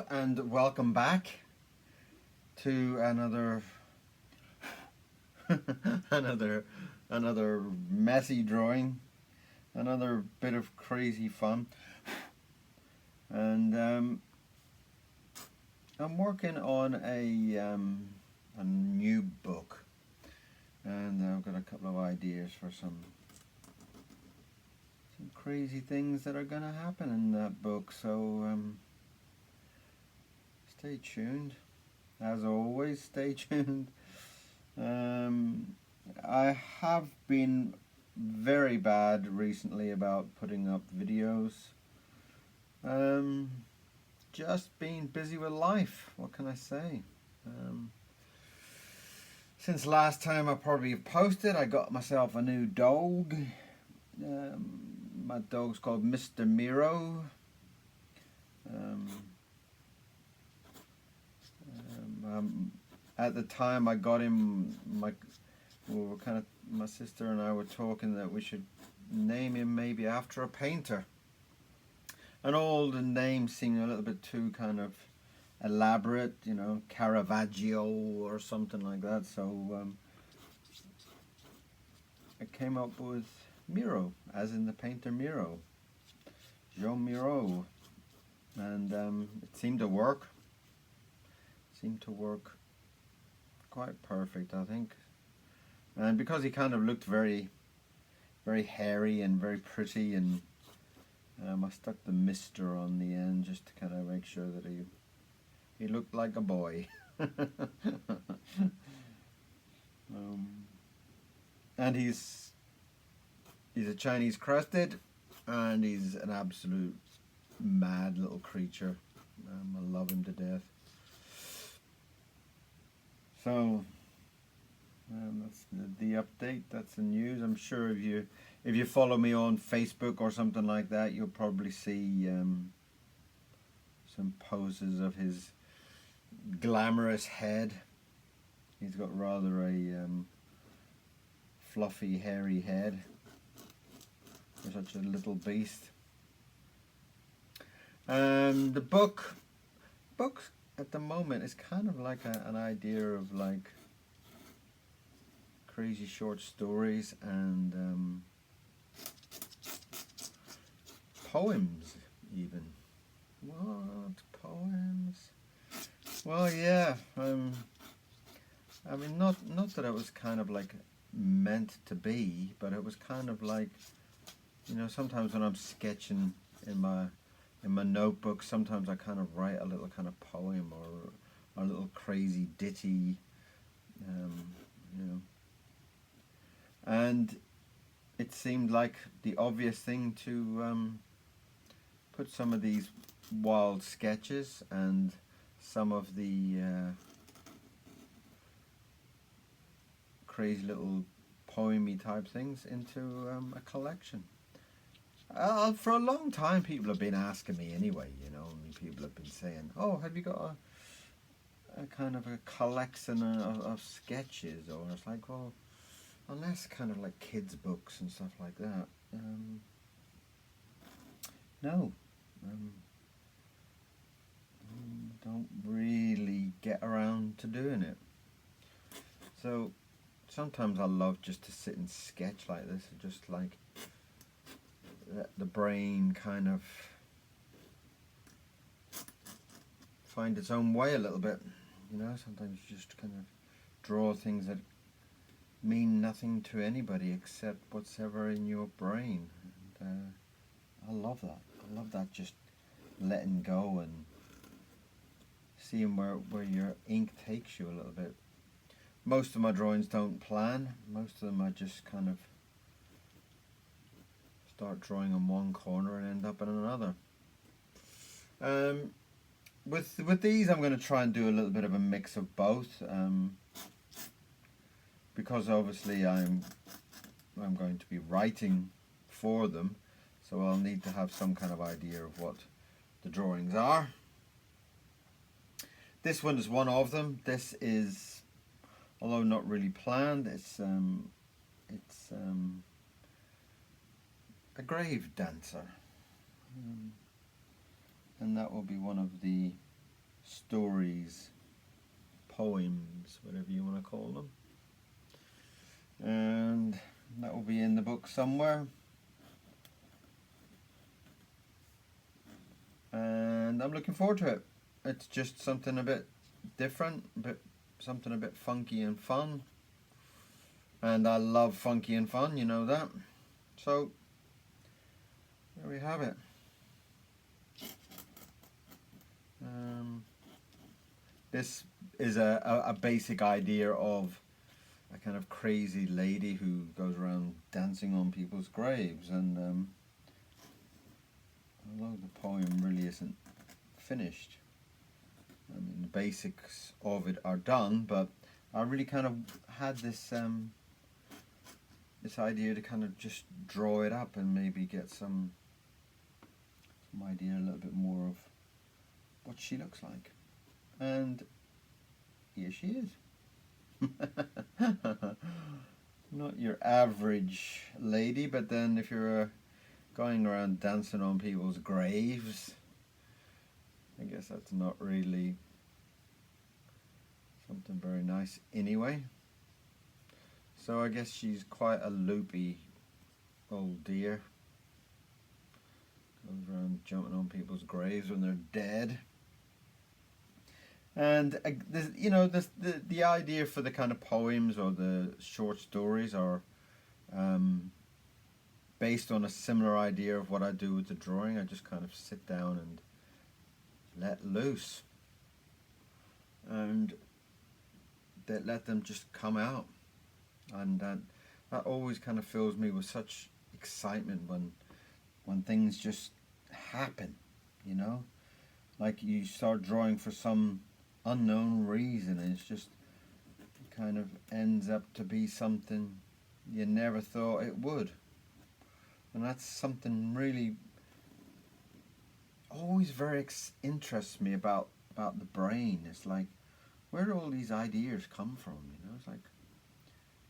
Hello and welcome back to another another messy drawing, another bit of crazy fun, and I'm working on a new book, and I've got a couple of ideas for some crazy things that are going to happen in that book. So stay tuned. As always, stay tuned. I have been very bad recently about putting up videos. Just being busy with life. What can I say? Since last time I probably posted, I got myself a new dog. My dog's called Mr. Miro. At the time I got him, my sister and I were talking that we should name him maybe after a painter. And all the names seemed a little bit too kind of elaborate, you know, Caravaggio or something like that. So I came up with Miro, as in the painter Miro, Jean Miro, and it seemed to work. Quite perfect, I think. And because he kind of looked very, very hairy and very pretty, and I stuck the Mister on the end just to kind of make sure that he looked like a boy. And he's a Chinese crested, and he's an absolute mad little creature. I love him to death. So that's the update. That's the news. I'm sure if you follow me on Facebook or something like that, you'll probably see some poses of his glamorous head. He's got rather a fluffy, hairy head for such a little beast. And the book at the moment is kind of like an idea of like crazy short stories and poems even. What? Poems? Well, yeah. I mean, not that it was kind of like meant to be, but it was kind of like, you know, sometimes when I'm sketching in my notebook, sometimes I kind of write a little kind of poem or a little crazy ditty, you know. And it seemed like the obvious thing to put some of these wild sketches and some of the crazy little poemy type things into a collection. For a long time people have been asking me anyway, you know, people have been saying, oh, have you got a kind of a collection of sketches? Or it's like, well, unless kind of like kids books and stuff like that, no, don't really get around to doing it. So sometimes I love just to sit and sketch like this, just like let the brain kind of find its own way a little bit, you know. Sometimes you just kind of draw things that mean nothing to anybody except what's ever in your brain, and I love that. I love that, just letting go and seeing where your ink takes you a little bit. Most of my drawings don't plan. Most of them I just kind of start drawing on one corner and end up in another. With these, I'm going to try and do a little bit of a mix of both, because obviously I'm going to be writing for them, so I'll need to have some kind of idea of what the drawings are. This one is one of them. This is, although not really planned, it's a grave dancer, and that will be one of the stories, poems, whatever you want to call them. And that will be in the book somewhere. And I'm looking forward to it. It's just something a bit different, something a bit funky and fun. And I love funky and fun, you know that. So, there we have it. This is a basic idea of a kind of crazy lady who goes around dancing on people's graves, and although the poem really isn't finished, I mean the basics of it are done, but I really kind of had this this idea to kind of just draw it up and maybe get some idea a little bit more of what she looks like. And here she is. Not your average lady, but then if you're going around dancing on people's graves, I guess that's not really something very nice anyway. So I guess she's quite a loopy old dear. Goes around jumping on people's graves when they're dead. And you know, the idea for the kind of poems or the short stories are based on a similar idea of what I do with the drawing. I just kind of sit down and let loose, and let them just come out. And that always kind of fills me with such excitement when things just happen, you know, like you start drawing for some unknown reason and it's just kind of ends up to be something you never thought it would. And that's something really always very interests me about the brain. It's like, where do all these ideas come from, you know? It's like,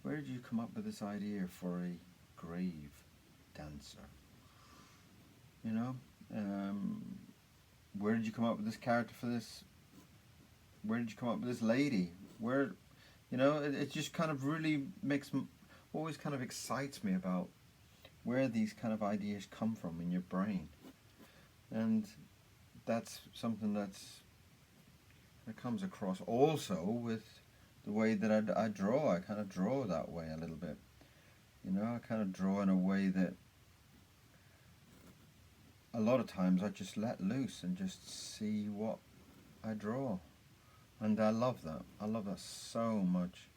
where did you come up with this idea for a grave dancer? You know, where did you come up with this character for this? Where did you come up with this lady? Where, you know, it just kind of really always kind of excites me about where these kind of ideas come from in your brain. And that's something that comes across also with the way that I draw. I kind of draw that way a little bit. You know, I kind of draw in a way that a lot of times I just let loose and just see what I draw. And I love that. I love that so much.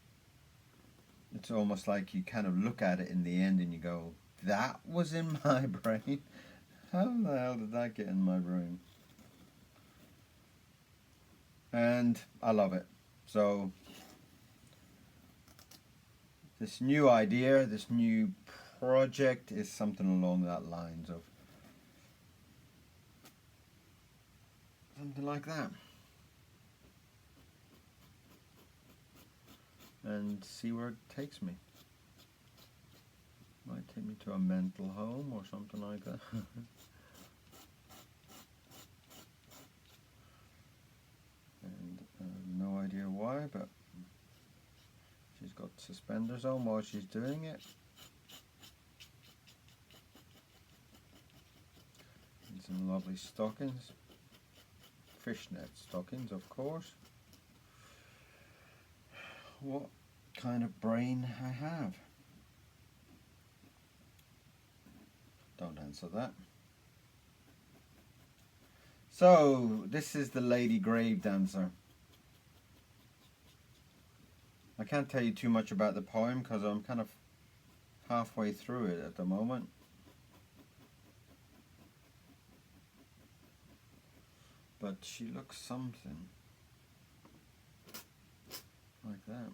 It's almost like you kind of look at it in the end and you go, that was in my brain? How the hell did that get in my brain? And I love it. So this new idea, this new project is something along that lines of something like that. And see where it takes me. Might take me to a mental home or something like that. And no idea why, but she's got suspenders on while she's doing it. And some lovely stockings. Fishnet stockings, of course. What kind of brain I have? Don't answer that. So, this is the Lady Grave Dancer. I can't tell you too much about the poem because I'm kind of halfway through it at the moment. But she looks something like that.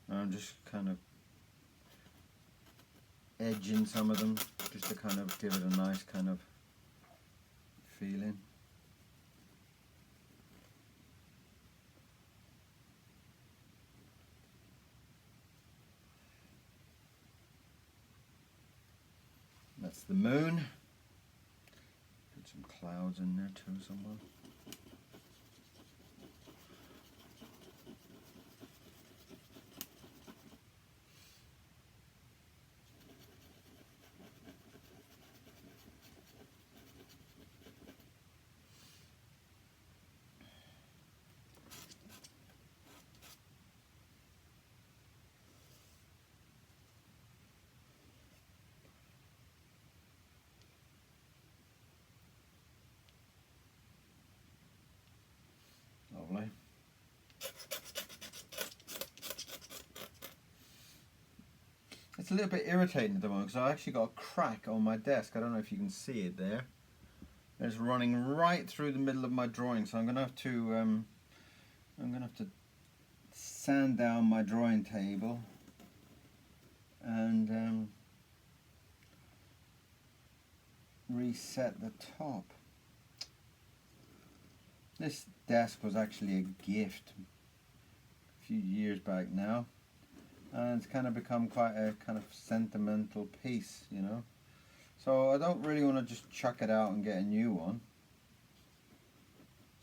I'm just kind of edging some of them just to kind of give it a nice kind of feeling. That's the moon. Put some clouds in there too somewhere. Lovely. It's a little bit irritating at the moment because I actually got a crack on my desk. I don't know if you can see it there. It's running right through the middle of my drawing, so I'm gonna have to sand down my drawing table and reset the top. This desk was actually a gift a few years back now, and it's kind of become quite a kind of sentimental piece, you know. So I don't really want to just chuck it out and get a new one.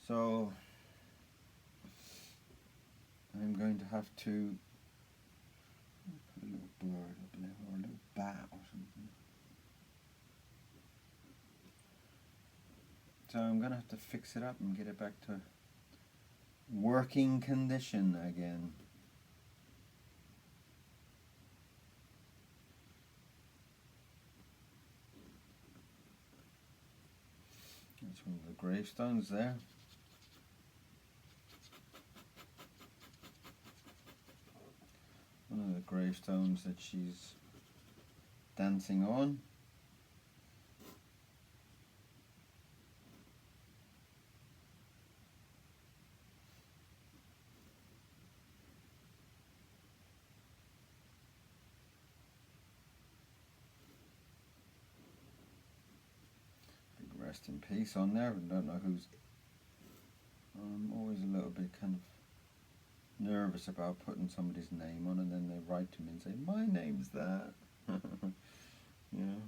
So I'm going to have to put a little bird up there, or a little bat or something. So I'm going to have to fix it up and get it back to working condition again. That's one of the gravestones there. One of the gravestones that she's dancing on. Rest in peace on there. I don't know who's. I'm always a little bit kind of nervous about putting somebody's name on, and then they write to me and say, "My name's that." You know.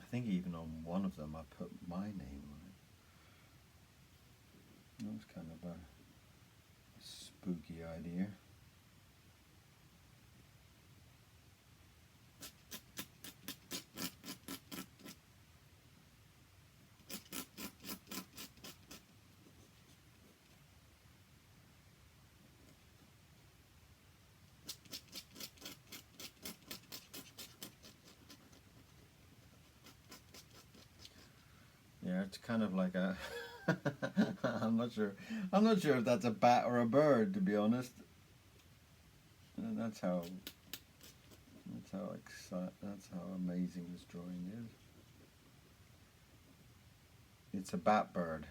I think even on one of them I put my name on it. That was kind of a spooky idea. Yeah, it's kind of like a I'm not sure if that's a bat or a bird, to be honest. And that's how amazing this drawing is. It's a bat bird.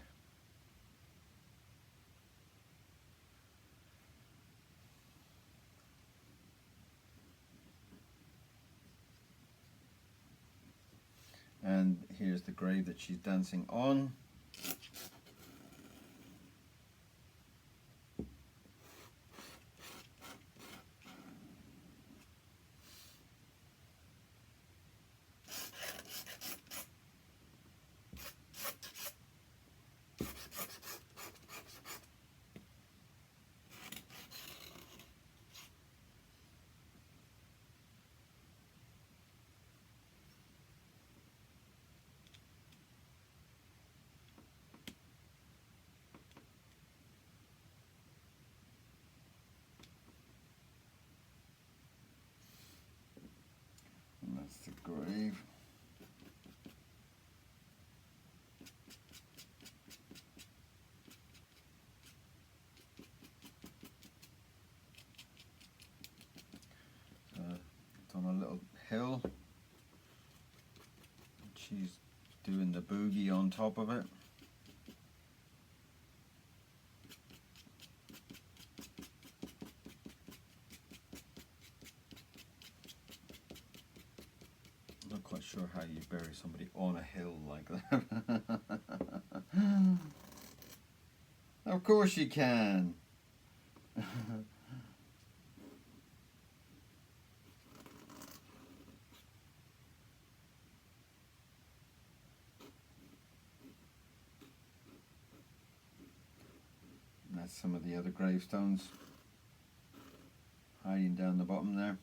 And here's the grave that she's dancing on. That's the grave. It's on a little hill. She's doing the boogie on top of it. sure how you bury somebody on a hill like that. Of course you can. That's some of the other gravestones hiding down the bottom there.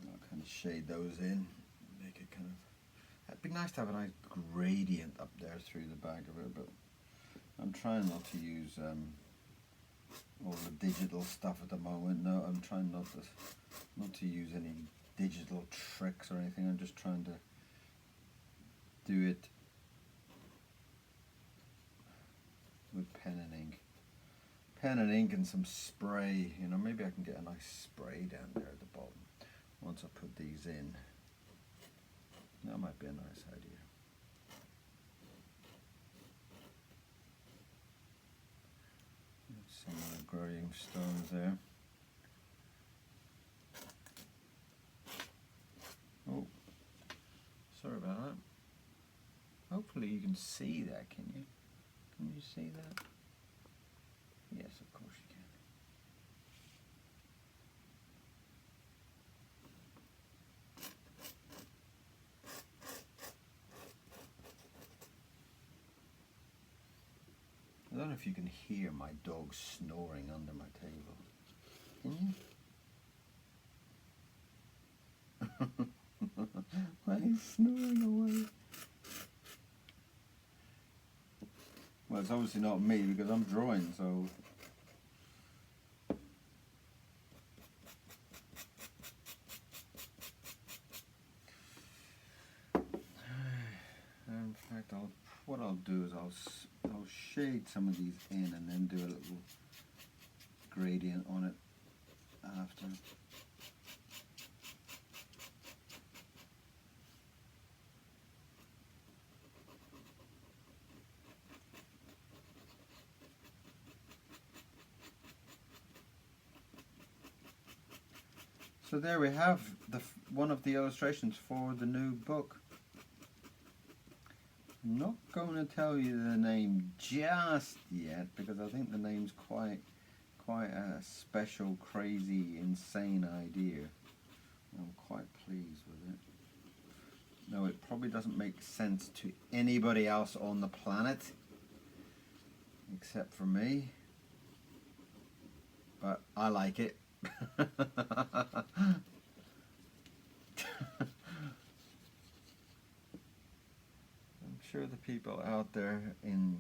I'll kind of shade those in, make it kind of. It'd be nice to have a nice gradient up there through the back of it, but I'm trying not to use all the digital stuff at the moment. No, I'm trying not to use any digital tricks or anything. I'm just trying to do it with pen and ink. Pen and ink and some spray, you know, maybe I can get a nice spray down there at the bottom once I put these in. That might be a nice idea. Some of the growing stones there. Oh, sorry about that. Hopefully you can see that, can you? Can you see that? Yes, of course you can. I don't know if you can hear my dog snoring under my table. Can you? Why he's snoring away? Well, it's obviously not me because I'm drawing, so. In fact, what I'll do is I'll shade some of these in and then do a little gradient on it after. So there we have one of the illustrations for the new book. I'm not going to tell you the name just yet because I think the name's quite a special, crazy, insane idea. I'm quite pleased with it. No, it probably doesn't make sense to anybody else on the planet except for me, but I like it. I'm sure the people out there in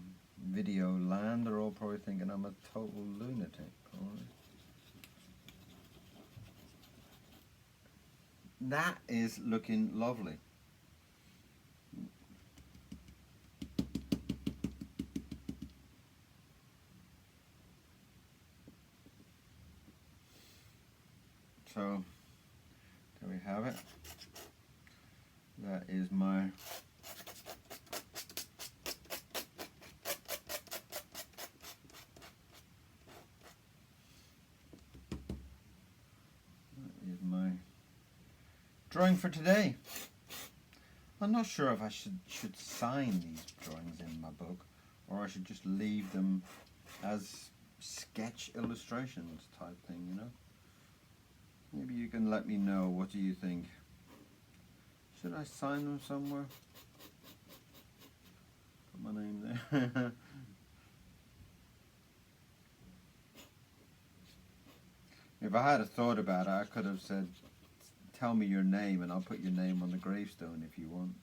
video land are all probably thinking I'm a total lunatic. That is looking lovely. So there we have it. That is my drawing for today. I'm not sure if I should sign these drawings in my book or I should just leave them as sketch illustrations type thing, you know. Maybe you can let me know. What do you think? Should I sign them somewhere? Put my name there. If I had a thought about it, I could have said, tell me your name and I'll put your name on the gravestone if you want.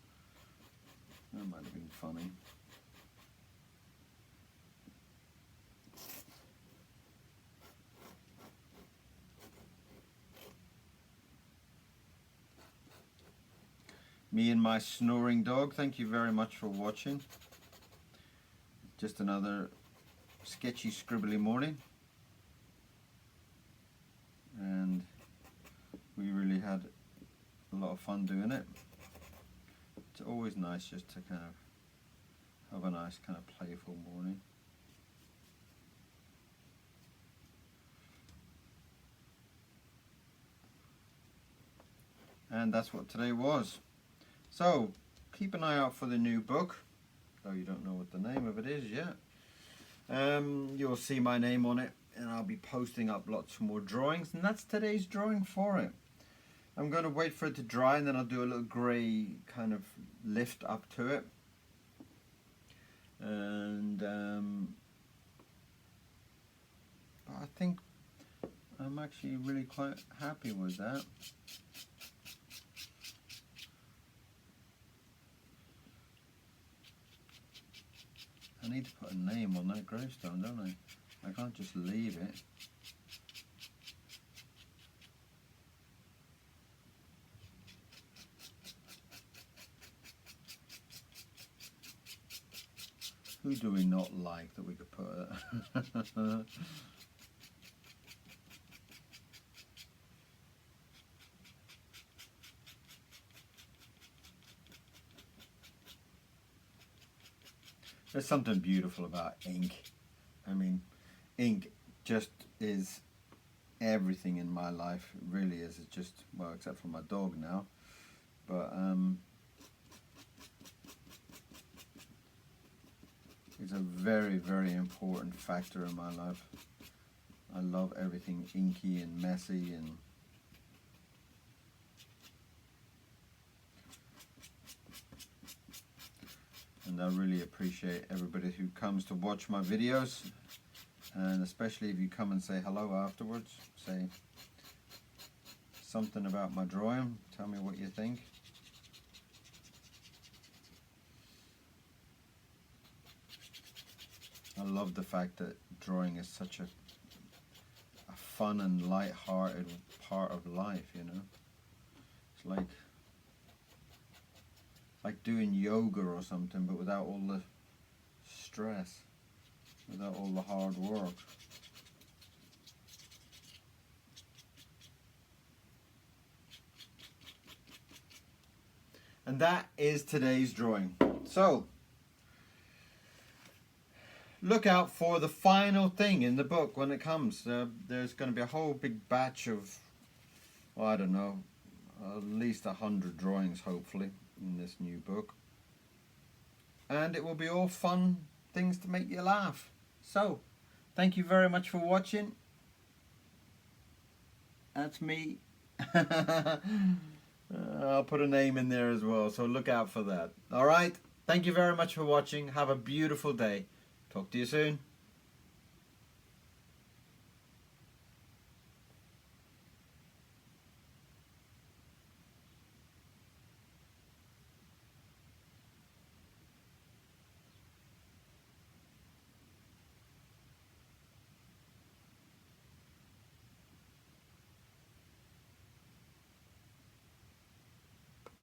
That might have been funny. Me and my snoring dog, thank you very much for watching. Just another sketchy, scribbly morning. And we really had a lot of fun doing it. It's always nice just to kind of have a nice kind of playful morning. And that's what today was. So keep an eye out for the new book, though you don't know what the name of it is yet. You'll see my name on it, and I'll be posting up lots more drawings, and that's today's drawing for it. I'm going to wait for it to dry, and then I'll do a little grey kind of lift up to it. And I think I'm actually really quite happy with that. I need to put a name on that gravestone, don't I? I can't just leave it. Who do we not like that we could put it? There's something beautiful about ink. I mean, ink just is everything in my life. It really is. It's just, well, except for my dog now. But it's a very, very important factor in my life. I love everything inky and messy, and I really appreciate everybody who comes to watch my videos, and especially if you come and say hello afterwards, say something about my drawing, tell me what you think. I love the fact that drawing is such a fun and light-hearted part of life, you know. It's like doing yoga or something, but without all the stress, without all the hard work. And that is today's drawing. So look out for the final thing in the book when it comes. There's going to be a whole big batch of, well, I don't know, at least 100 drawings hopefully in this new book, and it will be all fun things to make you laugh. So thank you very much for watching. That's me. I'll put a name in there as well, so look out for that. Alright, thank you very much for watching. Have a beautiful day. Talk to you soon.